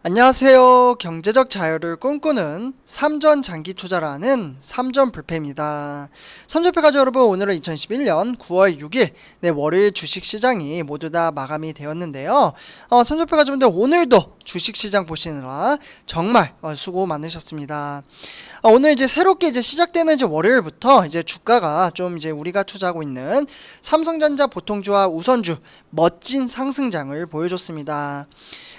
안녕하세요. 경제적 자유를 꿈꾸는 삼전 장기 투자라는 삼전불패입니다. 삼전패 가족 여러분, 오늘은 2021년 9월 6일 월요일 주식시장이 모두 다 마감이 되었는데요. 삼전패 가족분들, 오늘도 주식시장 보시느라 정말 수고 많으셨습니다. 오늘 이제 새롭게 시작되는 월요일부터 주가가 좀 우리가 투자하고 있는 삼성전자 보통주와 우선주 멋진 상승장을 보여줬습니다.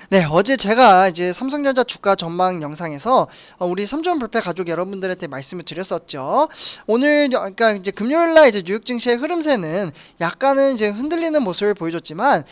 네, 어제 제가 삼성전자 주가 전망 영상에서 우리 삼전불패 가족 여러분들한테 말씀을 드렸었죠. 오늘 그러니까 금요일날 뉴욕 증시의 흐름세는 약간은 흔들리는 모습을 보여줬지만,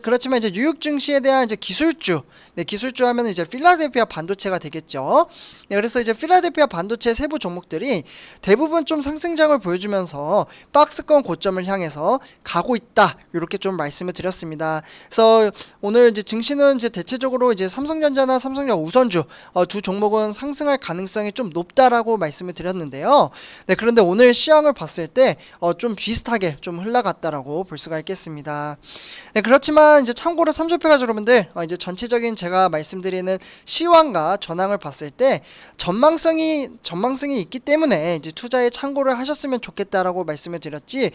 그렇지만 뉴욕 증시에 대한 기술주, 기술주 하면 필라델피아 반도체가 되겠죠. 네, 그래서 필라델피아 반도체 세부 종목들이 대부분 좀 상승장을 보여주면서 박스권 고점을 향해서 가고 있다, 이렇게 좀 말씀을 드렸습니다. 그래서 오늘 증시는 대체적으로 삼성전자나 삼성전자 우선주 두 종목은 상승할 가능성이 좀 높다라고 말씀을 드렸는데요. 네, 그런데 오늘 시황을 봤을 때 좀 비슷하게 좀 흘러갔다라고 볼 수가 있겠습니다. 네, 그렇지만 참고로 삼전패 가족 여러분들, 전체적인 제가 말씀드리는 시황과 전황을 봤을 때 전망성이 있기 때문에 투자에 참고를 하셨으면 좋겠다라고 말씀을 드렸지,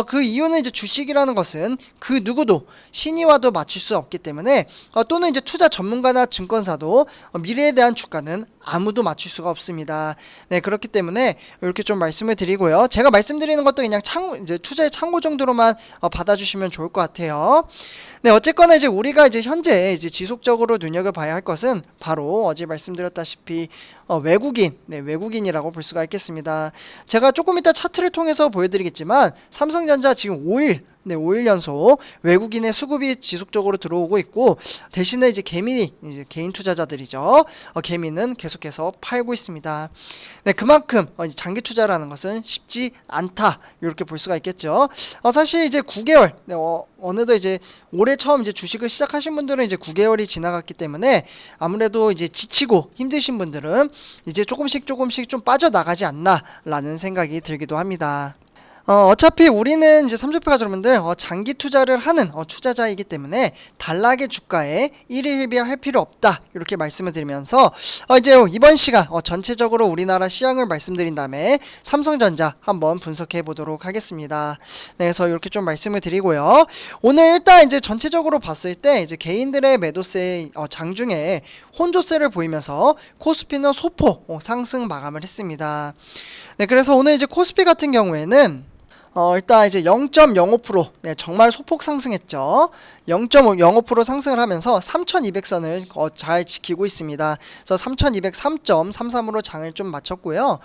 그 이유는 주식이라는 것은 그 누구도 신이 와도 맞출 수 없기 때문에, 또는 투자 전문가나 증권사도 미래에 대한 주가는 아무도 맞출 수가 없습니다. 네, 그렇기 때문에 이렇게 좀 말씀을 드리고요. 제가 말씀드리는 것도 그냥 투자의 참고 정도로만 받아주시면 좋을 것 같아요. 네, 어쨌거나 우리가 현재 지속적으로 눈여겨봐야 할 것은 바로 어제 말씀드렸다시피 외국인이라고 볼 수가 있겠습니다. 제가 조금 이따 차트를 통해서 보여드리겠지만, 삼성전자 지금 5일 연속 외국인의 수급이 지속적으로 들어오고 있고, 대신에 개인 투자자들이죠. 개미는 계속해서 팔고 있습니다. 네, 그만큼 장기 투자라는 것은 쉽지 않다, 이렇게 볼 수가 있겠죠. 사실 9개월, 어느덧 올해 처음 주식을 시작하신 분들은 9개월이 지나갔기 때문에 아무래도 지치고 힘드신 분들은 조금씩 좀 빠져나가지 않나라는 생각이 들기도 합니다. 어차피 우리는 삼전패 가족 여러분들 장기 투자를 하는 투자자이기 때문에 단락의 주가에 일희일비할 필요 없다, 이렇게 말씀을 드리면서 이번 시간 전체적으로 우리나라 시황을 말씀드린 다음에 삼성전자 한번 분석해 보도록 하겠습니다. 네, 그래서 이렇게 좀 말씀을 드리고요. 오늘 일단 전체적으로 봤을 때 개인들의 매도세 장중에 혼조세를 보이면서 코스피는 소폭 상승 마감을 했습니다. 네, 그래서 오늘 코스피 같은 경우에는 일단 0.05%, 네, 정말 소폭 상승했죠. 0.05% 상승을 하면서 3200선을 잘 지키고 있습니다. 그래서 3203.33으로 장을 좀 마쳤고요.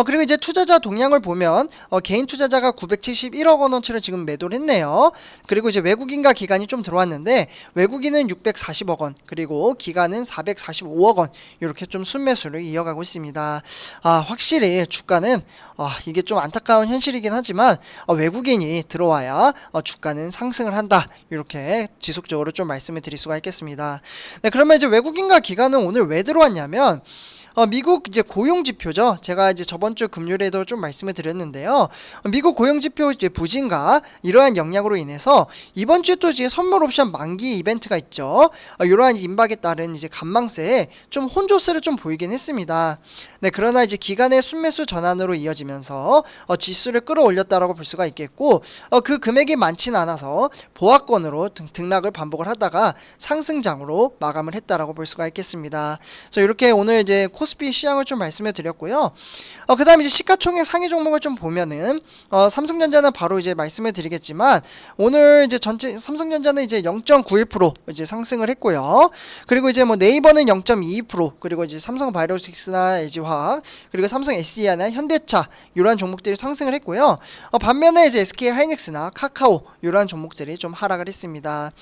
그리고 투자자 동향을 보면 개인 투자자가 971억 원어치를 지금 매도를 했네요. 그리고 외국인과 기관이 좀 들어왔는데, 외국인은 640억 원, 그리고 기관은 445억 원, 이렇게 좀 순매수를 이어가고 있습니다. 확실히 주가는 이게 좀 안타까운 현실이긴 하지만 외국인이 들어와야 주가는 상승을 한다, 이렇게 지속적으로 좀 말씀을 드릴 수가 있겠습니다. 네, 그러면 외국인과 기관은 오늘 왜 들어왔냐면, 미국 고용지표죠. 제가 저번주 금요일에도 좀 말씀을 드렸는데요. 미국 고용지표 부진과 이러한 영향으로 인해서 이번 주에 또 선물 옵션 만기 이벤트가 있죠. 이러한 임박에 따른 간망세에 좀 혼조세를 좀 보이긴 했습니다. 네, 그러나 기간의 순매수 전환으로 이어지면서 지수를 끌어올렸다라고 볼 수가 있겠고, 그 금액이 많지는 않아서 보합권으로 등락을 반복을 하다가 상승장으로 마감을 했다라고 볼 수가 있겠습니다. 그래서 이렇게 오늘 코스피 시향을 좀 말씀을 드렸고요. 그 다음에 시가총액 상위 종목을 좀 보면은 삼성전자는 바로 말씀을 드리겠지만, 오늘 전체 삼성전자는 0.91% 상승을 했고요. 그리고 네이버는 0.22%, 그리고 삼성바이오로직스나 LG화학, 그리고 삼성 SDI나 현대차, 이러한 종목들이 상승을 했고요. 반면에 SK하이닉스나 카카오, 이러한 종목들이 좀 하락을 했습니다.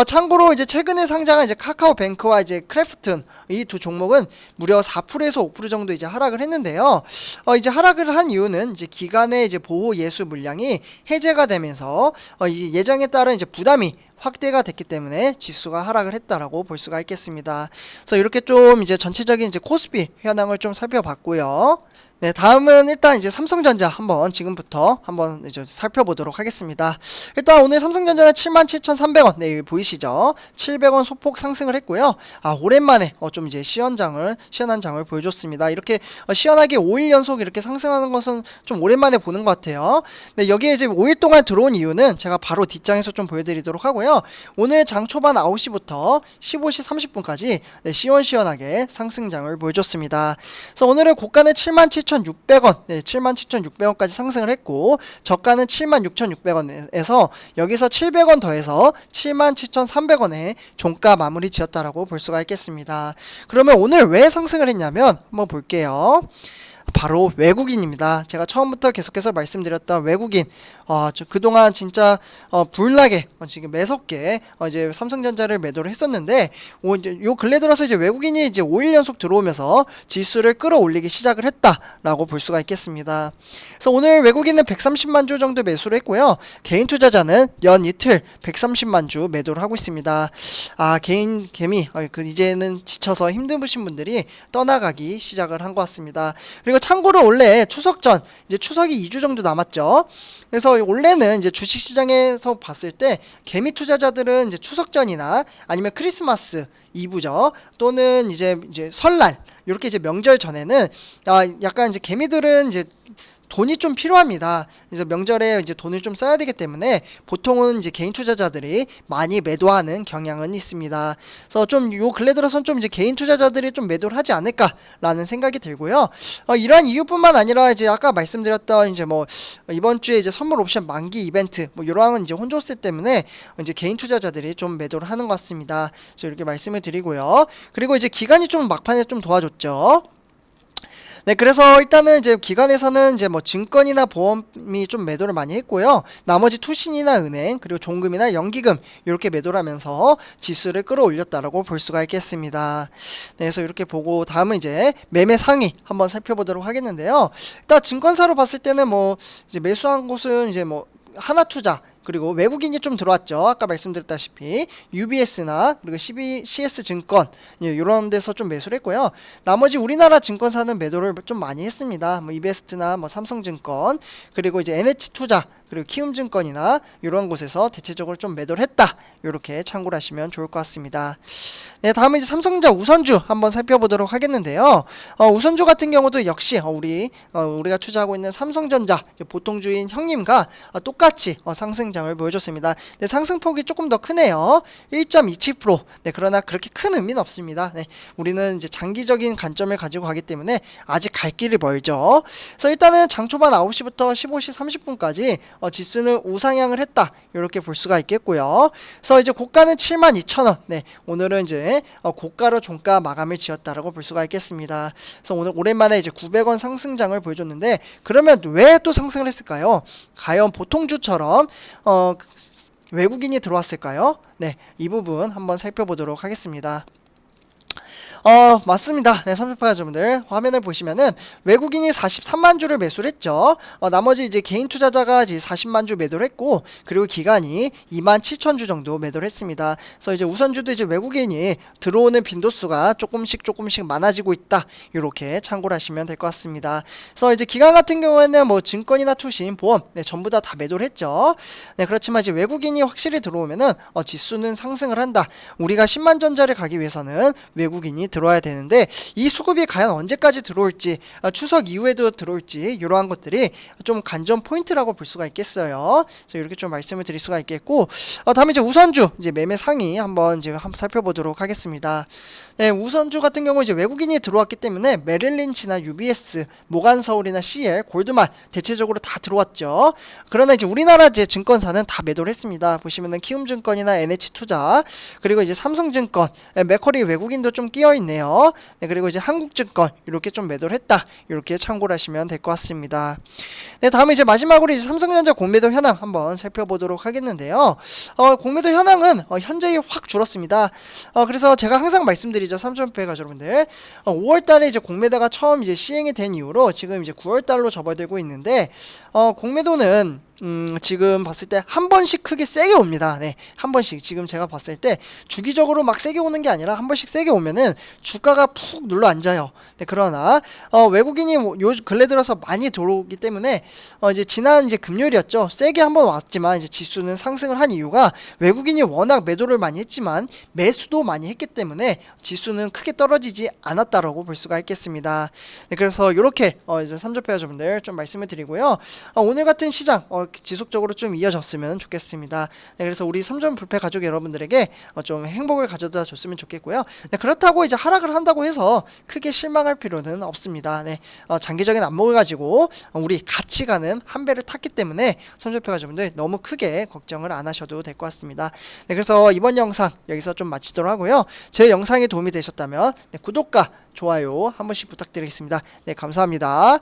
참고로 최근에 상장한 카카오뱅크와 크래프튼, 이 두 종목은 무려 4%에서 5% 정도 하락을 했는데요. 하락을 한 이유는 기간의 보호 예수 물량이 해제가 되면서 예정에 따른 부담이 확대가 됐기 때문에 지수가 하락을 했다라고 볼 수가 있겠습니다. 그래서 이렇게 좀 전체적인 코스피 현황을 좀 살펴봤고요. 네, 다음은 일단 이제 삼성전자 한번 지금부터 한번 이제 살펴보도록 하겠습니다. 일단 오늘 삼성전자는 77,300원, 네, 여기 보이시죠? 700원 소폭 상승을 했고요. 오랜만에 좀 이제 시원한 장을 보여줬습니다. 이렇게 시원하게 5일 연속 이렇게 상승하는 것은 좀 오랜만에 보는 것 같아요. 네, 여기에 이제 5일 동안 들어온 이유는 제가 바로 뒷장에서 좀 보여드리도록 하고요. 오늘 장 초반 9시부터 15시 30분까지 네, 시원시원하게 상승장을 보여줬습니다. 그래서 오늘은 고가는 77,600원, 네, 77,600원까지 상승을 했고 저가는 76,600원에서 여기서 700원 더해서 77,300원에 종가 마무리 지었다라고 볼 수가 있겠습니다. 그러면 오늘 왜 상승을 했냐면 한번 볼게요. 바로 외국인입니다. 제가 처음부터 계속해서 말씀드렸던 외국인, 저 그동안 진짜 불나게 지금 매섭게 이제 삼성전자를 매도를 했었는데, 이제 요 근래 들어서 이제 외국인이 이제 5일 연속 들어오면서 지수를 끌어올리기 시작을 했다라고 볼 수가 있겠습니다. 그래서 오늘 외국인은 130만 주 정도 매수를 했고요. 개인 투자자는 연 이틀 130만 주 매도를 하고 있습니다. 개인 개미, 이제는 지쳐서 힘드신 분들이 떠나가기 시작을 한 것 같습니다. 그리고 참고로 원래 추석 전, 이제 추석이 2주 정도 남았죠. 그래서 원래는 이제 주식시장에서 봤을 때 개미 투자자들은 이제 추석 전이나 아니면 크리스마스 이브죠, 또는 이제 설날, 이렇게 이제 명절 전에는 약간 이제 개미들은 이제 돈이 좀 필요합니다. 그래서 명절에 이제 돈을 좀 써야 되기 때문에 보통은 이제 개인 투자자들이 많이 매도하는 경향은 있습니다. 그래서 좀 요 근래 들어서는 좀 이제 개인 투자자들이 좀 매도를 하지 않을까라는 생각이 들고요. 이러한 이유뿐만 아니라 이제 아까 말씀드렸던 이제 뭐 이번 주에 이제 선물 옵션 만기 이벤트 뭐 이러한 이제 혼조세 때문에 이제 개인 투자자들이 좀 매도를 하는 것 같습니다. 그래서 이렇게 말씀을 드리고요. 그리고 이제 기간이 좀 막판에 좀 도와줬죠. 네, 그래서 일단은 이제 기관에서는 이제 뭐 증권이나 보험이 좀 매도를 많이 했고요. 나머지 투신이나 은행, 그리고 종금이나 연기금 이렇게 매도를 하면서 지수를 끌어올렸다라고 볼 수가 있겠습니다. 네, 그래서 이렇게 보고 다음은 이제 매매 상위 한번 살펴보도록 하겠는데요. 일단 증권사로 봤을 때는 뭐 이제 매수한 곳은 이제 뭐 하나투자, 그리고 외국인이 좀 들어왔죠. 아까 말씀드렸다시피 UBS나 그리고 CS증권 이런 데서 좀 매수를 했고요. 나머지 우리나라 증권사는 매도를 좀 많이 했습니다. 뭐 이베스트나 뭐 삼성증권, 그리고 이제 NH투자, 그리고 키움증권이나 이런 곳에서 대체적으로 좀 매도를 했다, 이렇게 참고를 하시면 좋을 것 같습니다. 네, 다음은 이제 삼성전자 우선주 한번 살펴보도록 하겠는데요. 우선주 같은 경우도 역시 우리가 투자하고 있는 삼성전자 보통주인 형님과 똑같이 상승장을 보여줬습니다. 네, 상승폭이 조금 더 크네요. 1.27%. 네, 그러나 그렇게 큰 의미는 없습니다. 네, 우리는 이제 장기적인 관점을 가지고 가기 때문에 아직 갈 길이 멀죠. 그래서 일단은 장초반 9시부터 15시 30분까지 지수는 우상향을 했다, 이렇게 볼 수가 있겠고요. 그래서 이제 고가는 72,000원. 네, 오늘은 이제 고가로 종가 마감을 지었다라고 볼 수가 있겠습니다. 그래서 오늘 오랜만에 이제 900원 상승장을 보여줬는데, 그러면 왜 또 상승을 했을까요? 과연 보통주처럼 외국인이 들어왔을까요? 네, 이 부분 한번 살펴보도록 하겠습니다. 맞습니다. 네, 삼성파자분들 화면을 보시면은 외국인이 43만 주를 매수를 했죠. 나머지 이제 개인 투자자가 이제 40만 주 매도를 했고, 그리고 기간이 27,000주 정도 매도를 했습니다. 그래서 이제 우선주도 이제 외국인이 들어오는 빈도수가 조금씩 많아지고 있다, 이렇게 참고를 하시면 될 것 같습니다. 그래서 이제 기간 같은 경우에는 뭐 증권이나 투신, 보험, 네, 전부 다 매도를 했죠. 네, 그렇지만 이제 외국인이 확실히 들어오면은 지수는 상승을 한다. 우리가 10만 전자를 가기 위해서는 외국인이 들어와야 되는데, 이 수급이 과연 언제까지 들어올지, 추석 이후에도 들어올지, 이러한 것들이 좀 관전 포인트라고 볼 수가 있겠어요. 그래서 이렇게 좀 말씀을 드릴 수가 있겠고, 다음에 이제 우선주 이제 매매 상위 한번 살펴보도록 하겠습니다. 네, 우선주 같은 경우 이제 외국인이 들어왔기 때문에 메릴린치나 UBS, 모간서울이나 CL, 골드만 대체적으로 다 들어왔죠. 그러나 이제 우리나라 이제 증권사는 다 매도를 했습니다. 보시면은 키움증권이나 NH투자, 그리고 이제 삼성증권, 맥쿼리 외국인도 좀 끼어 있네요. 네, 그리고 이제 한국증권 이렇게 좀 매도를 했다, 이렇게 참고를 하시면 될 것 같습니다. 네, 다음에 이제 마지막으로 이제 삼성전자 공매도 현황 한번 살펴보도록 하겠는데요. 공매도 현황은 현저히 확 줄었습니다. 그래서 제가 항상 말씀드리죠, 삼성패가 여러분들, 5월달에 이제 공매도가 처음 이제 시행이 된 이후로 지금 이제 9월달로 접어들고 있는데, 공매도는 지금 봤을 때 한 번씩 크게 세게 옵니다. 네, 한 번씩 지금 제가 봤을 때 주기적으로 막 세게 오는 게 아니라 한 번씩 세게 오면은 주가가 푹 눌러 앉아요. 네, 그러나 외국인이 요 근래 들어서 많이 들어오기 때문에 이제 지난 이제 금요일이었죠. 세게 한번 왔지만 이제 지수는 상승을 한 이유가 외국인이 워낙 매도를 많이 했지만 매수도 많이 했기 때문에 지수는 크게 떨어지지 않았다라고 볼 수가 있겠습니다. 네, 그래서 이렇게 이제 삼조표 여러분들 좀 말씀을 드리고요. 오늘 같은 시장 지속적으로 좀 이어졌으면 좋겠습니다. 네, 그래서 우리 3점 불패 가족 여러분들에게 좀 행복을 가져다 줬으면 좋겠고요. 네, 그렇다고 이제 하락을 한다고 해서 크게 실망할 필요는 없습니다. 네, 장기적인 안목을 가지고 우리 같이 가는 한 배를 탔기 때문에 3점표 가족분들 너무 크게 걱정을 안 하셔도 될 것 같습니다. 네, 그래서 이번 영상 여기서 좀 마치도록 하고요. 제 영상이 도움이 되셨다면 네, 구독과 좋아요 한 번씩 부탁드리겠습니다. 네, 감사합니다.